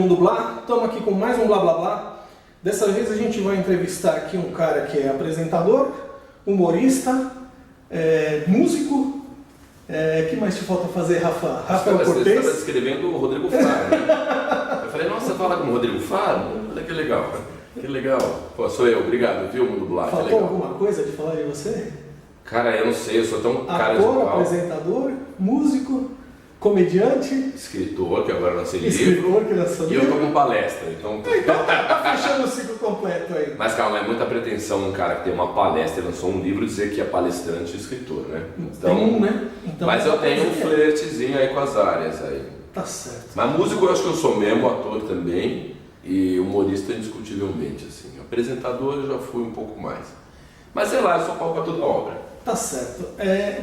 Mundo Blá, estamos aqui com mais um Blá Blá Blá. Dessa vez a gente vai entrevistar aqui um cara que é apresentador, humorista, músico. Que mais te falta fazer, Rafa? Rafael Cortez? Você estava descrevendo o Rodrigo Faro, né? Eu falei, nossa, você fala com o Rodrigo Faro? Olha que legal. Que legal. Pô, sou eu, obrigado, viu, Mundo Blá? Faltou alguma coisa de falar de você? Cara, eu não sei, eu sou tão cara de ator, pau. apresentador, músico, comediante, escritor, que agora nasceu livro. Escritor, que nasceu livro. E eu tô com palestra, então... Então tá fechando o ciclo completo aí. Mas calma, é muita pretensão um cara que tem uma palestra e lançou um livro dizer que é palestrante e escritor, né? Então, tem um, né? Então, mas eu tenho um flertezinho aí com as áreas aí. Tá certo. Mas músico eu acho que eu sou mesmo, ator também, e humorista indiscutivelmente, assim. Apresentador eu já fui um pouco mais. Mas sei lá, eu sou pau pra toda obra. Tá certo.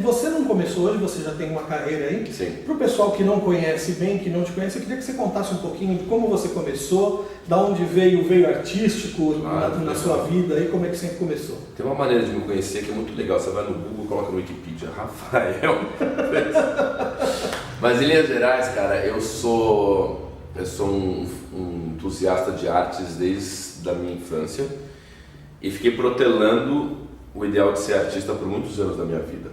Você não começou hoje, você já tem uma carreira aí. Sim. Para o pessoal que não conhece bem, que não te conhece, eu queria que você contasse um pouquinho de como você começou, da onde veio o veio artístico na sua vida e como é que você começou. Tem uma maneira de me conhecer que é muito legal. Você vai no Google, coloca no Wikipedia, Rafael. Mas em linhas gerais, cara, eu sou um entusiasta de artes desde a minha infância e fiquei protelando o ideal de ser artista por muitos anos da minha vida.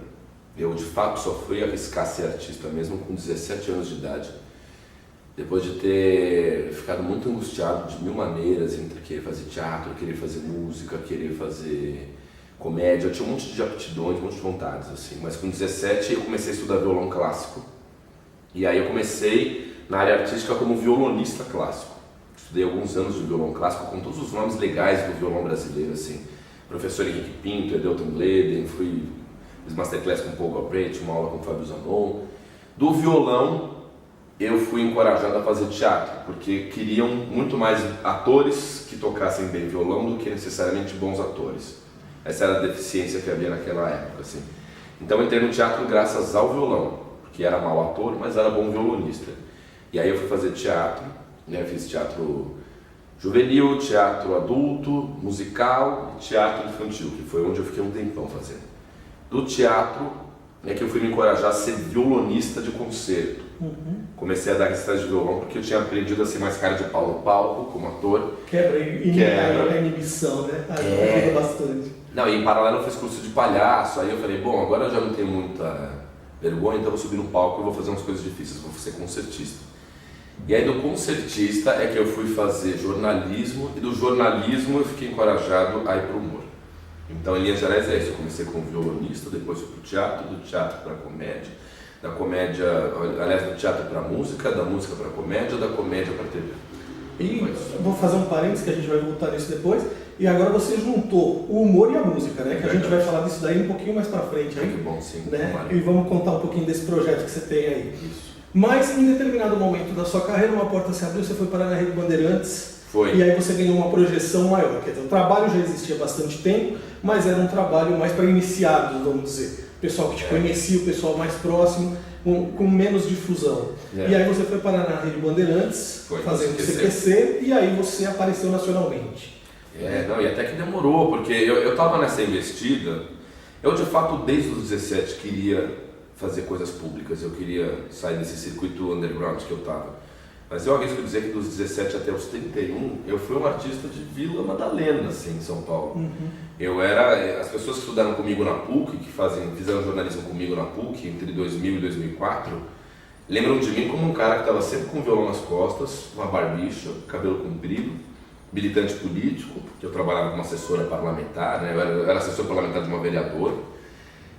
Eu, de fato, só fui arriscar ser artista mesmo com 17 anos de idade, depois de ter ficado muito angustiado de mil maneiras entre querer fazer teatro, querer fazer música, querer fazer comédia. Eu tinha um monte de aptidões, um monte de vontades, assim. Mas com 17 eu comecei a estudar violão clássico. E aí eu comecei na área artística como violonista clássico. Estudei alguns anos de violão clássico com todos os nomes legais do violão brasileiro, assim. Professor Henrique Pinto, Edelton Gleden, fiz masterclass com o Paul Galbraith, uma aula com o Fábio Zanon. Do violão, eu fui encorajado a fazer teatro, porque queriam muito mais atores que tocassem bem violão do que necessariamente bons atores. Essa era a deficiência que havia naquela época, assim. Então eu entrei no teatro graças ao violão, porque era mau ator, mas era bom violonista. E aí eu fui fazer teatro, né? Fiz teatro juvenil, teatro adulto, musical e teatro infantil, que foi onde eu fiquei um tempão fazendo. Do teatro é que eu fui me encorajar a ser violonista de concerto. Comecei a dar recitais de violão porque eu tinha aprendido a ser mais cara de pau no palco, como ator. Quebra a inibição, né? Ajuda bastante. Não, e em paralelo eu fiz curso de palhaço, aí eu falei, bom, agora eu já não tenho muita vergonha, então eu vou subir no palco e vou fazer umas coisas difíceis, vou ser concertista. E aí do concertista é que eu fui fazer jornalismo, e do jornalismo eu fiquei encorajado a ir para o humor. Então, em linhas gerais é isso, eu comecei como violonista, depois fui para o teatro, do teatro para a comédia, da comédia, aliás, do teatro para a música, da música para a comédia, da comédia para a TV. E vou fazer um parênteses que a gente vai voltar nisso depois, e agora você juntou o humor e a música, né? Que a gente vai falar disso daí um pouquinho mais para frente. Aí, que bom, sim. Né? E vamos contar um pouquinho desse projeto que você tem aí. Isso. Mas em determinado momento da sua carreira, uma porta se abriu, você foi parar na Rede Bandeirantes. Foi. E aí você ganhou uma projeção maior. Quer dizer, o trabalho já existia há bastante tempo, mas era um trabalho mais para iniciados, vamos dizer. O pessoal que te conhecia, o pessoal mais próximo, com menos difusão. E aí você foi parar na Rede Bandeirantes, fazendo CQC, e aí você apareceu nacionalmente. Não, e até que demorou, porque eu estava nessa investida. Eu, de fato, desde os 17 queria fazer coisas públicas, eu queria sair desse circuito underground que eu estava. Mas eu arrisco dizer que dos 17 até os 31, eu fui um artista de Vila Madalena, assim, em São Paulo. As pessoas que estudaram comigo na PUC, que fizeram jornalismo comigo na PUC, entre 2000 e 2004, lembram de mim como um cara que estava sempre com um violão nas costas, uma barbicha, cabelo comprido, militante político, porque eu trabalhava como assessora parlamentar, né? Eu era assessor parlamentar de uma vereadora.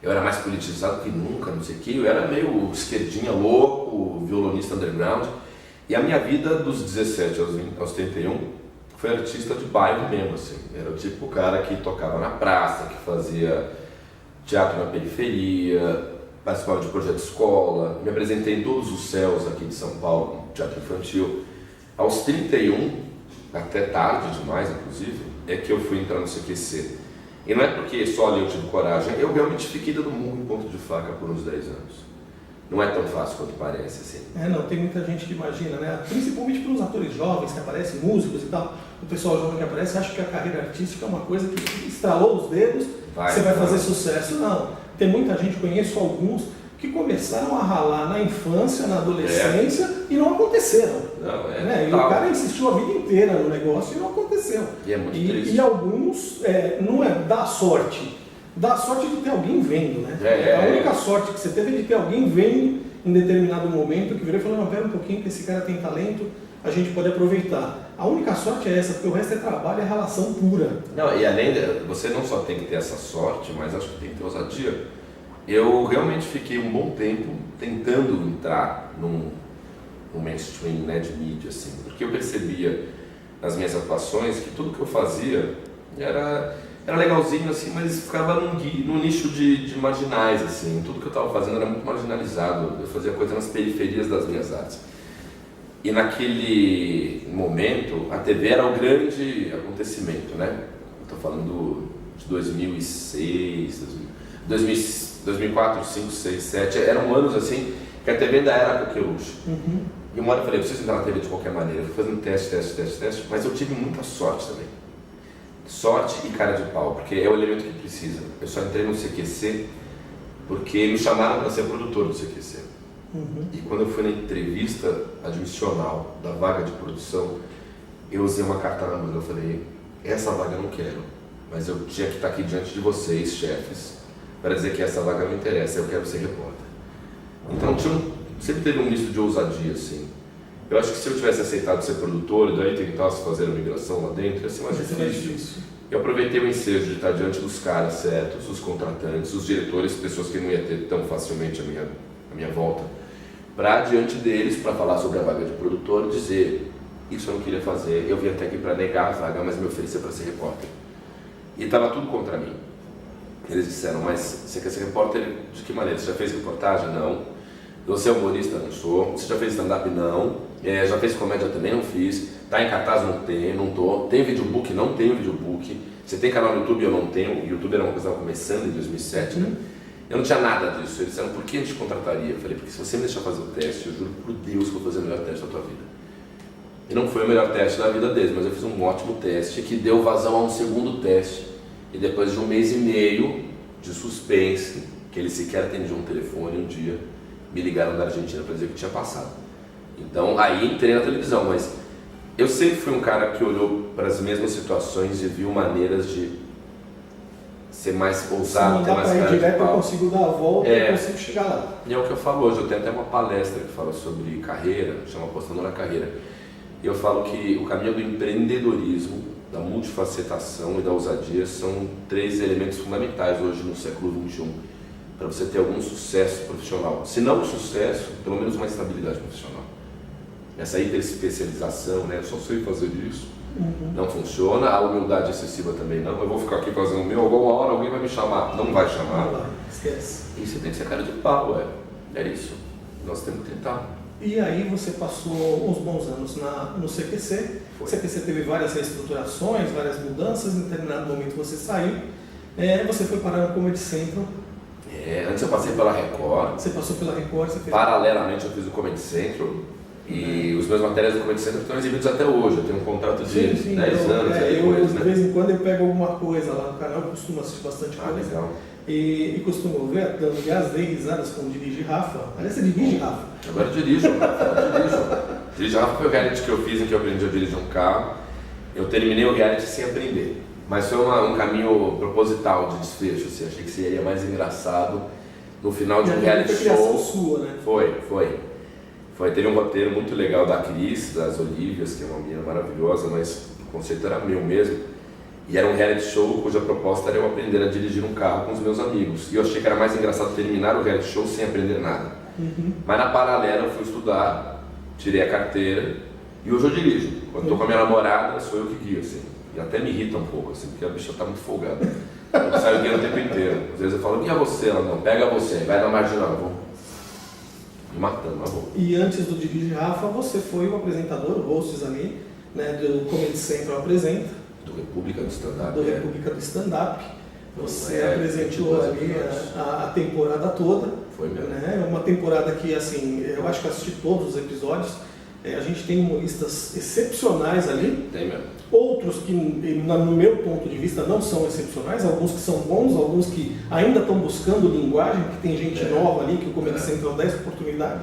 Eu era mais politizado que nunca, não sei o que, eu era meio esquerdinha, louco, violonista underground. E a minha vida dos 17 aos 31 foi artista de bairro mesmo, assim. Era o tipo cara que tocava na praça, que fazia teatro na periferia, participava de projeto de escola, me apresentei em todos os céus aqui de São Paulo, teatro infantil. Aos 31, até tarde demais inclusive, é que eu fui entrar no CQC. E não é porque só ali eu tive coragem, eu realmente fiquei dando murro em ponto de faca por uns 10 anos. Não é tão fácil quanto parece, assim. Não, tem muita gente que imagina, né? Principalmente para os atores jovens que aparecem, músicos e tal, o pessoal jovem que aparece acha que a carreira artística é uma coisa que estralou os dedos, você vai fazer sucesso. Não, tem muita gente, conheço alguns, que começaram a ralar na infância, na adolescência e não aconteceram. Não, né? E o cara insistiu a vida inteira no negócio e não aconteceu. E é muito triste. E alguns, não é dar sorte. Dá sorte de ter alguém vendo, né? A única sorte que você teve é de ter alguém vendo em determinado momento que virou e falou, não, pera um pouquinho que esse cara tem talento, a gente pode aproveitar. A única sorte é essa, porque o resto é trabalho, é relação pura. Não, e além você não só tem que ter essa sorte, mas acho que tem que ter ousadia. Eu realmente fiquei um bom tempo tentando entrar num mainstream, né, de mídia, assim, porque eu percebia nas minhas atuações que tudo que eu fazia era legalzinho, assim, mas ficava num nicho de marginais, assim. Tudo que eu estava fazendo era muito marginalizado. Eu fazia coisa nas periferias das minhas artes. E naquele momento, a TV era o grande acontecimento, né? Estou falando de 2006, 2004, 2005, 2006, 2007. Eram anos assim que a TV ainda era coqueluche. E uma hora eu falei, eu preciso entrar na TV de qualquer maneira. Eu fui fazendo teste, mas eu tive muita sorte também. Sorte e cara de pau, porque é o elemento que precisa. Eu só entrei no CQC porque me chamaram para ser produtor do CQC. E quando eu fui na entrevista admissional da vaga de produção, eu usei uma carta na manga. Eu falei, essa vaga eu não quero, mas eu tinha que estar aqui diante de vocês, chefes, para dizer que essa vaga não interessa, eu quero ser repórter. Então sempre teve um misto de ousadia, assim. Eu acho que se eu tivesse aceitado ser produtor e daí tentasse fazer a migração lá dentro, ia ser mais difícil. Eu aproveitei o ensejo de estar diante dos caras certos, os contratantes, os diretores, pessoas que não ia ter tão facilmente a minha volta, para diante deles, para falar sobre a vaga de produtor, dizer, isso eu não queria fazer, eu vim até aqui para negar a vaga, mas me oferecer para ser repórter. E estava tudo contra mim. Eles disseram, mas você quer ser repórter de que maneira? Você já fez reportagem? Não. Você é humorista? Não sou. Você já fez stand-up? Não. Já fez comédia? Também não fiz. Tá em cartaz? Não tem, não tô. Tem videobook? Não tenho videobook. Você tem canal no YouTube? Eu não tenho. O YouTube era uma coisa que estava começando em 2007, né? Eu não tinha nada disso. Eles disseram, por que a gente contrataria? Eu falei, porque se você me deixar fazer o teste, eu juro por Deus que eu vou fazer o melhor teste da tua vida. E não foi o melhor teste da vida deles, mas eu fiz um ótimo teste que deu vazão a um segundo teste. E depois de 1 mês e meio de suspense, que eles sequer atendiam um telefone um dia, me ligaram da Argentina para dizer que tinha passado. Então aí entrei na televisão, mas eu sempre fui um cara que olhou para as mesmas situações e viu maneiras de ser mais ousado, ter mais cara de pau. Direto eu consigo dar a volta e consigo chegar lá. E é o que eu falo hoje, eu tenho até uma palestra que fala sobre carreira, chama Apostando na Carreira. E eu falo que o caminho do empreendedorismo, da multifacetação e da ousadia são 3 elementos fundamentais hoje no século XXI para você ter algum sucesso profissional. Se não sucesso, pelo menos uma estabilidade profissional. Essa hiperespecialização, né? Eu só sei fazer isso, não funciona. A humildade excessiva também não. Eu vou ficar aqui fazendo o meu, alguma hora alguém vai me chamar. Não vai chamar. Esquece. E você tem que ser cara de pau, é isso. Nós temos que tentar. E aí você passou uns bons anos no CQC. O CQC teve várias reestruturações, várias mudanças. Em determinado momento você saiu. Você foi parar no Comedy Central. Antes eu passei pela Record. Você passou pela Record, você fez... Paralelamente eu fiz o Comedy Central. E os meus materiais do Comedy Central estão exibidos até hoje. Eu tenho um contrato de 10 anos. De vez em quando eu pego alguma coisa lá no canal, eu costumo assistir bastante coisa. Legal. E costumo ver, aliás, dei risadas quando dirigi Rafa. Aliás, você dirige Rafa? Agora eu dirijo, Dirigir Rafa foi o reality que eu fiz em que eu aprendi a dirigir um carro. Eu terminei o reality sem aprender. Mas foi um caminho proposital de desfecho. Assim. Achei que seria mais engraçado no final de um reality show. Sua, né? Foi. Teve um roteiro muito legal da Cris, das Olívias, que é uma menina maravilhosa, mas o conceito era meu mesmo. E era um reality show cuja proposta era eu aprender a dirigir um carro com os meus amigos. E eu achei que era mais engraçado terminar o reality show sem aprender nada. Mas na paralela eu fui estudar, tirei a carteira e hoje eu dirijo. Quando estou com a minha namorada, sou eu que guio, assim. E até me irrita um pouco, assim, porque a bicha está muito folgada. Eu saio guiando o tempo inteiro. Às vezes eu falo, guia você? Ela não, pega você, vai na marginal, eu vou me matando, mas vou. E antes do Dirige Rafa, você foi o apresentador, o hosts ali, né, do Comedy Central Apresenta. Do República do Stand-Up. Do República do Stand-Up. Você apresentou ali a temporada toda. Foi mesmo. Né? Uma temporada que, assim, eu acho que assisti todos os episódios. A gente tem humoristas excepcionais ali. Tem mesmo. Outros que, no meu ponto de vista, não são excepcionais. Alguns que são bons, alguns que ainda estão buscando linguagem, que tem gente nova ali, que o Comedy Central dá essa oportunidade.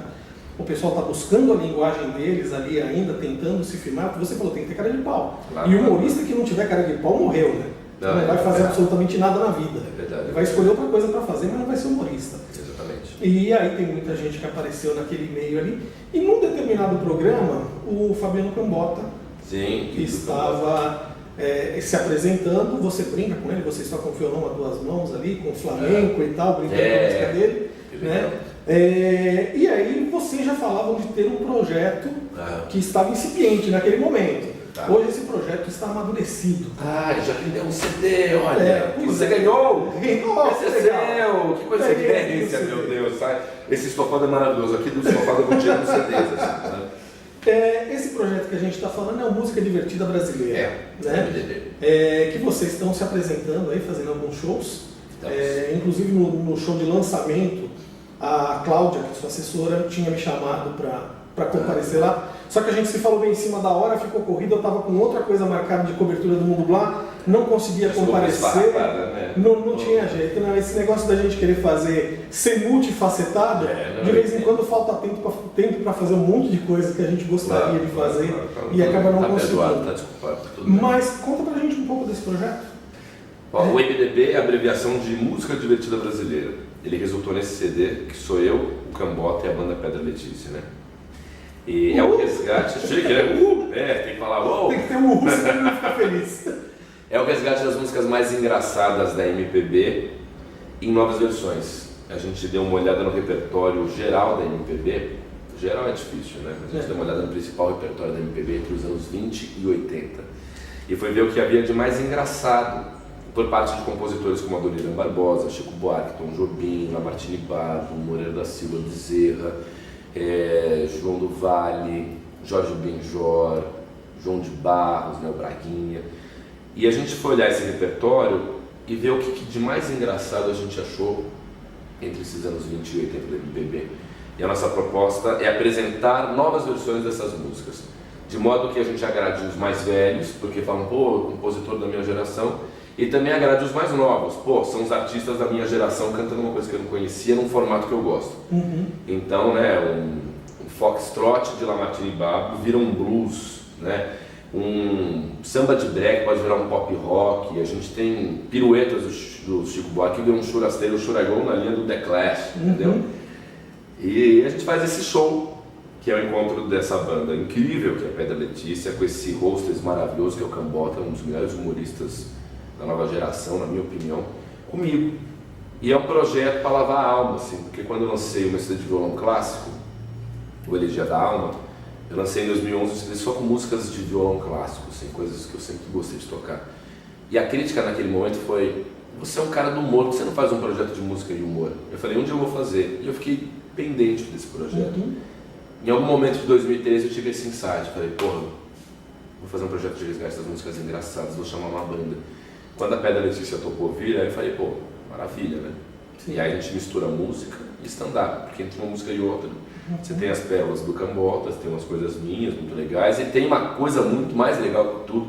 o pessoal está buscando a linguagem deles ali ainda, tentando se firmar, você falou, tem que ter cara de pau. Claro, e o humorista que não tiver cara de pau morreu, né? Não vai fazer absolutamente nada na vida. É verdade. Ele vai escolher outra coisa para fazer, mas não vai ser humorista. Exatamente. E aí tem muita gente que apareceu naquele meio ali. E num determinado programa, o Fabiano Cambota estava se apresentando, você brinca com ele, vocês tocam violão a duas mãos ali, com flamenco e tal, brincando com a música dele. Né? E aí vocês já falavam de ter um projeto que estava incipiente naquele momento. Hoje esse projeto está amadurecido. Já vendeu um CD, olha. Você ganhou! Nossa, esse é seu! Que coincidência, meu Deus! Sabe? Esse estofado é maravilhoso. Aqui do estofado eu vou tirando CDs. Assim, né? Esse projeto que a gente está falando é uma música divertida brasileira. Que vocês estão se apresentando aí, fazendo alguns shows. Inclusive no show de lançamento, a Cláudia, que é sua assessora, tinha me chamado para comparecer lá. Só que a gente se falou bem em cima da hora, ficou corrido, eu estava com outra coisa marcada de cobertura do Mundo Blá, não conseguia comparecer, não tinha jeito. Não. Esse negócio da gente querer ser multifacetado, de vez em quando falta tempo para fazer um monte de coisa que a gente gostaria de fazer e acaba não conseguindo. Mas conta pra gente um pouco desse projeto. O MDB é a abreviação de Música Divertida Brasileira. Ele resultou nesse CD, que sou eu, o Cambota e a banda Pedra Letícia, né? E é o resgate. Chega, tem que falar uou! Tem que ter um senão não ficar feliz. É o resgate das músicas mais engraçadas da MPB em novas versões. A gente deu uma olhada no repertório geral da MPB. Geral é difícil, né? Mas a gente deu uma olhada no principal repertório da MPB entre os anos 20 e 80. E foi ver o que havia de mais engraçado por parte de compositores como Adoniran Barbosa, Chico Buarque, Tom Jobim, Lamartine Bado, Moreira da Silva, Bezerra, João do Vale, Jorge Benjor, João de Barros, o Braguinha. E a gente foi olhar esse repertório e ver o que de mais engraçado a gente achou entre esses anos 20 e 80 do MPB. E a nossa proposta é apresentar novas versões dessas músicas, de modo que a gente agrade os mais velhos, porque falam, compositor da minha geração, e também agrade os mais novos, são os artistas da minha geração cantando uma coisa que eu não conhecia num formato que eu gosto. Então, um foxtrot de Lamartine Babo vira um blues, né? Um samba de break pode virar um pop rock, a gente tem piruetas do Chico Buarque que vira um churasteiro, um churagão na linha do The Clash, entendeu? E a gente faz esse show, que é o encontro dessa banda incrível, que é a Pedra Letícia, com esse hostess maravilhoso que é o Cambota, um dos melhores humoristas da nova geração, na minha opinião, comigo. E é um projeto para lavar a alma, assim, porque quando eu lancei o meu CD de violão clássico, o Elegia da Alma, eu lancei em 2011 um CD só com músicas de violão clássico, assim, coisas que eu sempre gostei de tocar. E a crítica naquele momento foi, você é um cara do humor, por que você não faz um projeto de música e humor? Eu falei, onde eu vou fazer? E eu fiquei pendente desse projeto. Em algum momento de 2013 eu tive esse insight, falei, vou fazer um projeto de resgate das músicas engraçadas, vou chamar uma banda. Quando a Pedra Letícia topou vir, aí eu falei, maravilha, né? Sim. E aí a gente mistura música e stand-up, porque entre uma música e outra, você tem as pérolas do Cambota, você tem umas coisas minhas muito legais, e tem uma coisa muito mais legal que tudo,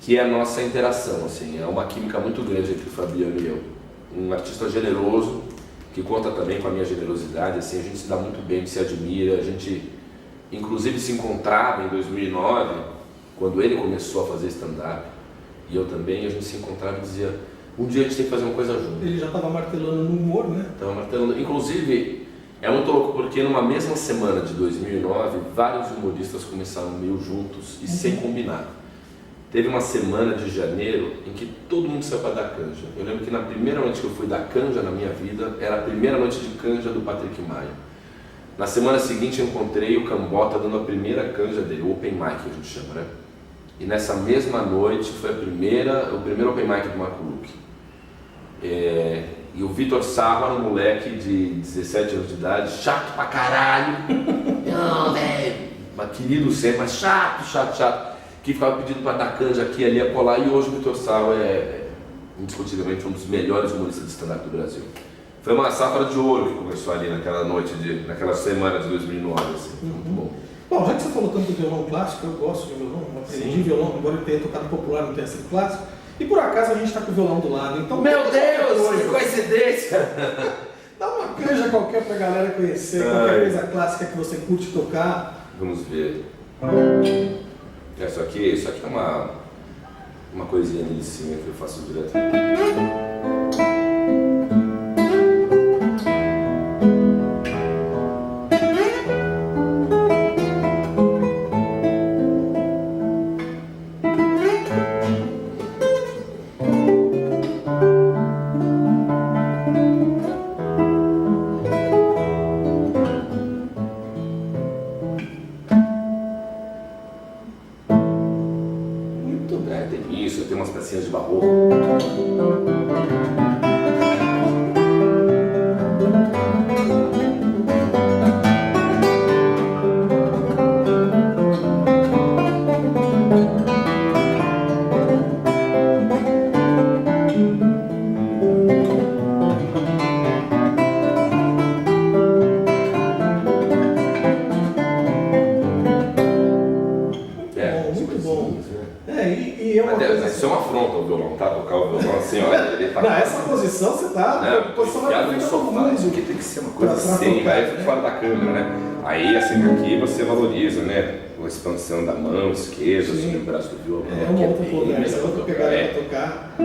que é a nossa interação, assim, é uma química muito grande entre o Fabiano e eu. Um artista generoso, que conta também com a minha generosidade, assim, a gente se dá muito bem, se admira, a gente inclusive se encontrava em 2009, quando ele começou a fazer stand-up, e eu também, a gente se encontrava e dizia, um dia a gente tem que fazer uma coisa junto. Ele já estava martelando no humor, né? Estava martelando. Inclusive, é muito louco porque numa mesma semana de 2009, vários humoristas começaram meio juntos e sem combinar. Teve uma semana de janeiro em que todo mundo saiu para dar canja. Eu lembro que na primeira noite que eu fui dar canja na minha vida, era a primeira noite de canja do Patrick Maia. Na semana seguinte eu encontrei o Cambota dando a primeira canja dele, o Open Mic que a gente chama, né? E nessa mesma noite foi o primeiro Open Mic do Marco Luque. E o Vitor Sarro era um moleque de 17 anos de idade, chato pra caralho. Não, velho, querido sempre, mas chato. Que ficava pedindo pra dar canja aqui, ali, acolá. E hoje o Vitor Sarro é indiscutivelmente um dos melhores humoristas de stand-up do Brasil. Foi uma safra de ouro que começou ali naquela naquela semana de 2009, assim. Muito bom. Bom, já que você falou tanto do violão clássico, eu gosto de violão, aprendi violão, embora eu tenha tocado popular, não tenha sido clássico. E por acaso a gente está com o violão do lado, então... Meu Deus, que coincidência! Dá uma canja qualquer pra galera conhecer, qualquer coisa clássica que você curte tocar. Vamos ver. Isso aqui é uma coisinha delicinha que eu faço direto. Tem isso, tem umas pecinhas de barroco. Isso é uma afronta ao violão, tá? Tocar o violão assim, olha, ele tá... Nessa posição você tá... Não, posição no sofá, isso aqui tem que ser uma coisa assim, vai fora da câmera, né? Aí, assim, aqui você valoriza, né? A expansão da mão esquerda, assim, o braço do violão. É uma outra conversa, outra pegada pra tocar.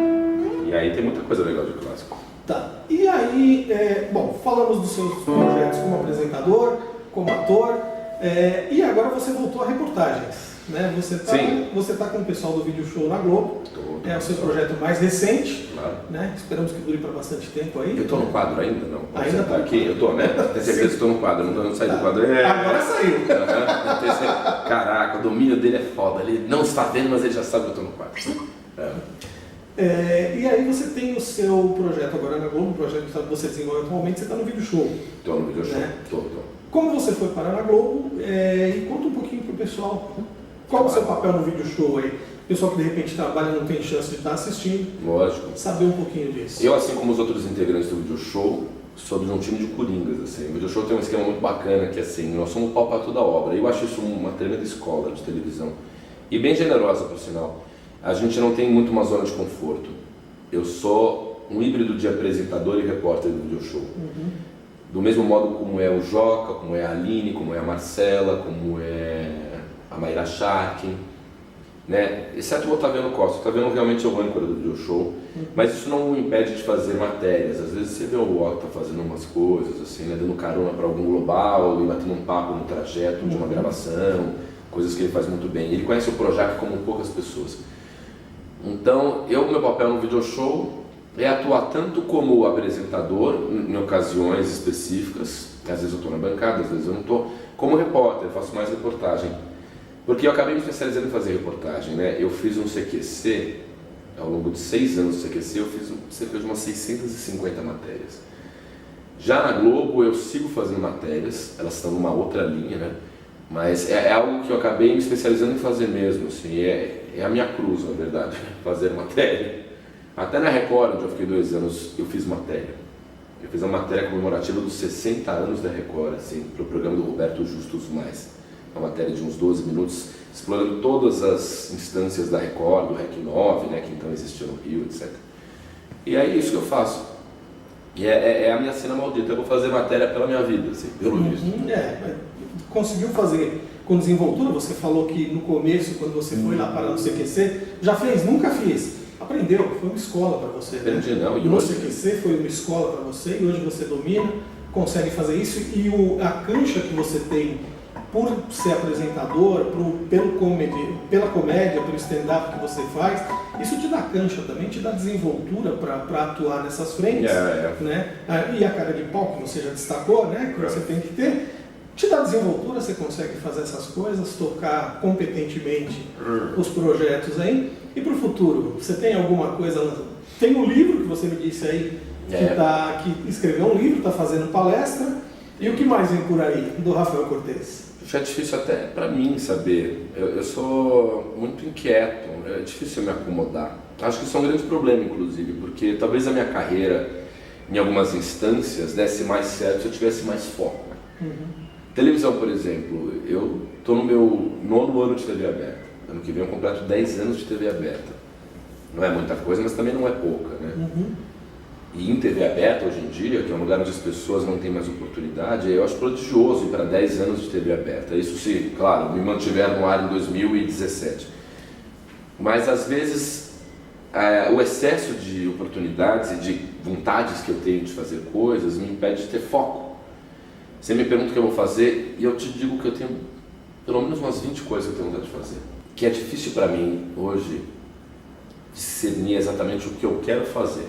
E aí tem muita coisa legal de clássico. Tá. E aí, bom, falamos dos seus projetos como apresentador, como ator, e agora você voltou a reportagens. Né? Você tá com o pessoal do Vídeo Show na Globo, é o seu projeto mais recente, claro. Né? Esperamos que dure para bastante tempo aí. Eu estou no quadro ainda, não? Ainda tá aqui? Eu estou, né? Tem certeza que estou no quadro, não saí do quadro. Agora saiu. Caraca, o domínio dele é foda, ele não está vendo, mas ele já sabe que eu estou no quadro. E aí você tem o seu projeto agora na Globo, o projeto que você desenvolve atualmente, você está no Vídeo Show. Estou no Vídeo Show, né? Tô. Como você foi parar na Globo, e conta um pouquinho pro pessoal. Qual o seu papel no Vídeo Show aí? Pessoal que de repente trabalha e não tem chance de estar assistindo. Lógico. Saber um pouquinho disso. Eu, assim como os outros integrantes do Vídeo Show, sou de um time de coringas, assim. O Vídeo Show tem um esquema muito bacana que, assim, nós somos pau para toda obra. Eu acho isso uma tremenda escola de televisão. E bem generosa, por sinal. A gente não tem muito uma zona de conforto. Eu sou um híbrido de apresentador e repórter do Vídeo Show. Do mesmo modo como é o Joca, como é a Aline, como é a Marcela, como é a Mayra Sharkin, né? Exceto o Otaviano Costa. O Otaviano realmente é o âncora do Vídeo Show, mas isso não o impede de fazer matérias. Às vezes você vê o Otto fazendo umas coisas, assim, né? Dando carona para algum global e batendo um papo no trajeto de uma gravação, coisas que ele faz muito bem. Ele conhece o Projac como poucas pessoas. Então, meu papel no Vídeo Show é atuar tanto como apresentador, em ocasiões específicas, às vezes eu estou na bancada, às vezes eu não estou, como repórter, eu faço mais reportagem. Porque eu acabei me especializando em fazer reportagem, né? Eu fiz um CQC, ao longo de 6 anos do CQC, eu fiz cerca de umas 650 matérias. Já na Globo eu sigo fazendo matérias, elas estão numa outra linha, né? Mas é algo que eu acabei me especializando em fazer mesmo, assim, é a minha cruz, na verdade, fazer matéria. Até na Record, onde eu fiquei 2 anos, eu fiz matéria. Eu fiz a matéria comemorativa dos 60 anos da Record, assim, para o programa do Roberto Justus Mais. Uma matéria de uns 12 minutos, explorando todas as instâncias da Record, do REC 9, né, que então existia no Rio, etc. E é isso que eu faço. E é a minha cena maldita, eu vou fazer matéria pela minha vida, assim, pelo visto. Conseguiu fazer com desenvoltura? Você falou que no começo, quando você foi lá para o CQC, já fez? Nunca fiz. Aprendeu, foi uma escola para você. Aprendi, né? Não. E no CQC foi uma escola para você e hoje você domina, consegue fazer isso e a cancha que você tem por ser apresentador, pela comédia, pelo stand-up que você faz, isso te dá cancha também, te dá desenvoltura para atuar nessas frentes, né? E a cara de pau que você já destacou, né? Que você tem que ter, te dá desenvoltura, você consegue fazer essas coisas, tocar competentemente os projetos aí. E para o futuro, você tem alguma coisa? Tem um livro que você me disse aí, que escreveu um livro, está fazendo palestra, e o que mais vem por aí do Rafael Cortez? Já é difícil até para mim saber, eu sou muito inquieto, é difícil me acomodar. Acho que isso é um grande problema, inclusive, porque talvez a minha carreira, em algumas instâncias, desse mais certo se eu tivesse mais foco. Televisão, por exemplo, eu estou no meu 9º ano de TV aberta, ano que vem eu completo 10 anos de TV aberta. Não é muita coisa, mas também não é pouca, né? e em TV aberta hoje em dia, que é um lugar onde as pessoas não têm mais oportunidade, eu acho prodigioso ir para 10 anos de TV aberta. Isso se, claro, me mantiver no ar em 2017. Mas às vezes o excesso de oportunidades e de vontades que eu tenho de fazer coisas me impede de ter foco. Você me pergunta o que eu vou fazer e eu te digo que eu tenho pelo menos umas 20 coisas que eu tenho vontade de fazer. Que é difícil para mim hoje discernir exatamente o que eu quero fazer.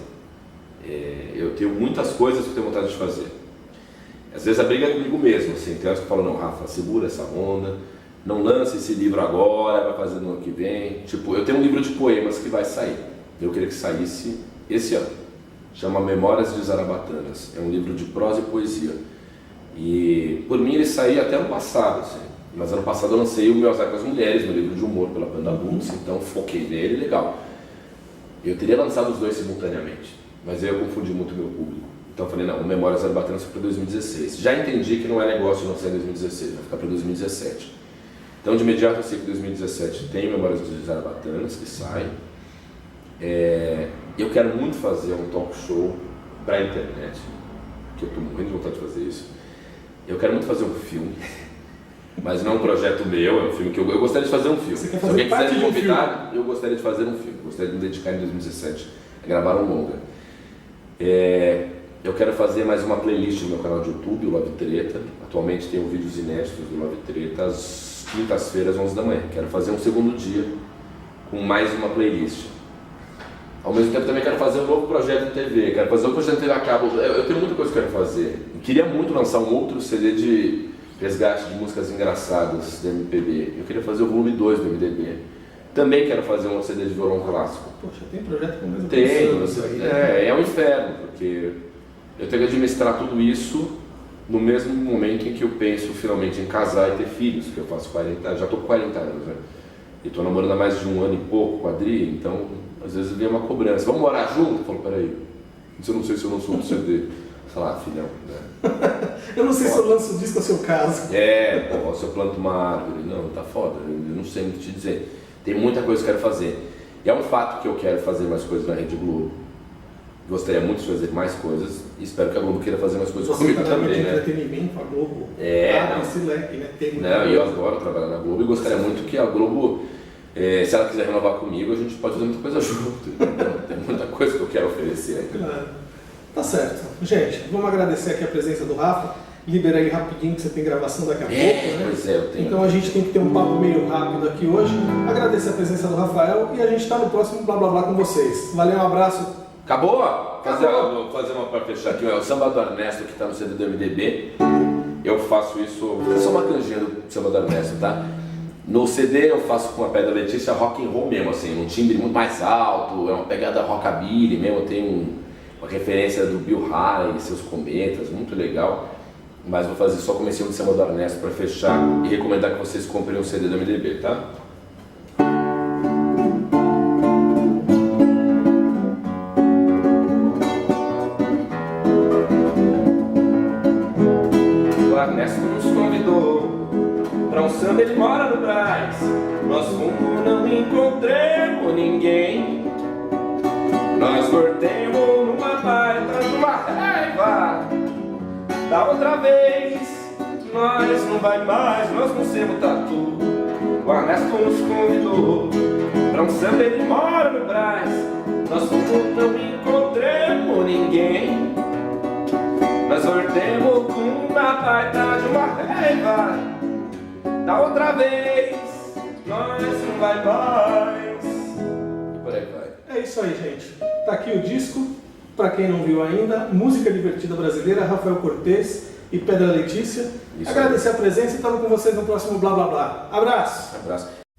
Eu tenho muitas coisas que eu tenho vontade de fazer. Às vezes a briga é comigo mesmo, assim, tem horas que eu falo, não, Rafa, segura essa onda, não lance esse livro agora, vai fazer no ano que vem. Tipo, eu tenho um livro de poemas que vai sair, eu queria que saísse esse ano, chama Memórias de Zarabatanas, é um livro de prosa e poesia. E por mim ele saía até ano passado, assim. Mas ano passado eu lancei o Meu Azar com as Mulheres, meu livro de humor pela Panda Books, então foquei nele, legal. Eu teria lançado os dois simultaneamente, mas aí eu confundi muito o meu público. Então eu falei, não, o Memórias Zarabatanas foi para 2016. Já entendi que não é negócio de lançar em 2016, vai ficar para 2017. Então de imediato eu sei que em 2017 tem Memórias de Zarabatanas que sai. Eu quero muito fazer um talk show para a internet, que eu estou morrendo de vontade de fazer isso. Eu quero muito fazer um filme. Mas não é um projeto meu, é um filme que eu gostaria de fazer um filme. Se alguém quiser me convidar, eu gostaria de fazer um filme. Gostaria de me dedicar em 2017 a gravar um longa. Eu quero fazer mais uma playlist no meu canal de YouTube, o Love Treta. Atualmente tenho vídeos inéditos do Love Treta às quintas-feiras, 11 da manhã. Quero fazer um segundo dia com mais uma playlist. Ao mesmo tempo também quero fazer um novo projeto de TV. Quero fazer um projeto de TV a cabo. Eu tenho muita coisa que eu quero fazer. Eu queria muito lançar um outro CD de resgate de músicas engraçadas do MPB. Eu queria fazer o volume 2 do MDB. Também quero fazer um CD de violão clássico. Poxa, tem projeto com o mesmo Tenho. É um inferno, porque eu tenho que administrar tudo isso no mesmo momento em que eu penso finalmente em casar e ter filhos, que eu faço 40, já estou com 40 anos, né? E estou namorando há mais de um ano e pouco com a Adri, então às vezes vem uma cobrança. Vamos morar junto? Eu falo, peraí, eu não sei se eu não sou um CD. Sei lá, filhão, né? Eu não sei se eu lanço o disco ao seu caso. Se eu planto uma árvore. Não, tá foda, eu não sei muito te dizer. Tem muita coisa que eu quero fazer. E é um fato que eu quero fazer mais coisas na Rede Globo. Gostaria muito de fazer mais coisas. E espero que a Globo queira fazer mais coisas comigo também, né? Entretenimento, a Globo. Esse leque, né? E eu adoro trabalhar na Globo e gostaria muito que a Globo, se ela quiser renovar comigo, a gente pode fazer muita coisa junto. Tem muita coisa que eu quero oferecer aí. Claro. Tá certo. Gente, vamos agradecer aqui a presença do Rafa, liberar ele rapidinho que você tem gravação daqui a pouco, né? Pois é, eu tenho. Então a gente tem que ter um papo meio rápido aqui hoje. Agradecer a presença do Rafael e a gente está no próximo Blá Blá Blá com vocês. Valeu, um abraço. Acabou? Vou fazer uma para fechar aqui. O Samba do Ernesto que está no CD do MDB. Eu faço isso, vou fazer só uma canjinha do Samba do Ernesto, tá? No CD eu faço com a Pedra Letícia rock and roll mesmo, assim, um timbre muito mais alto, é uma pegada rockabilly mesmo, tem uma referência do Bill Haley e seus cometas, muito legal. Mas vou fazer só comecinho de Samba do Ernesto para fechar e recomendar que vocês comprem um CD do MDB, tá? O Ernesto nos convidou para um samba, ele mora no Brás. Nós fomos, não encontramos ninguém. Nós cortemos numa baita de uma raiva. Da outra vez, nós não vai mais, nós não somos tatu. O Ernesto nos convidou pra um samba, ele mora no Brás. Nós fomos, não encontramos ninguém. Nós cortemos com uma baita de uma raiva. Da outra vez, nós não vai mais. E por aí vai. É isso aí, gente. Tá aqui o disco, para quem não viu ainda, Música Divertida Brasileira, Rafael Cortez e Pedra Letícia. Agradecer a presença e estamos com vocês no próximo Blá Blá Blá. Abraço! Abraço.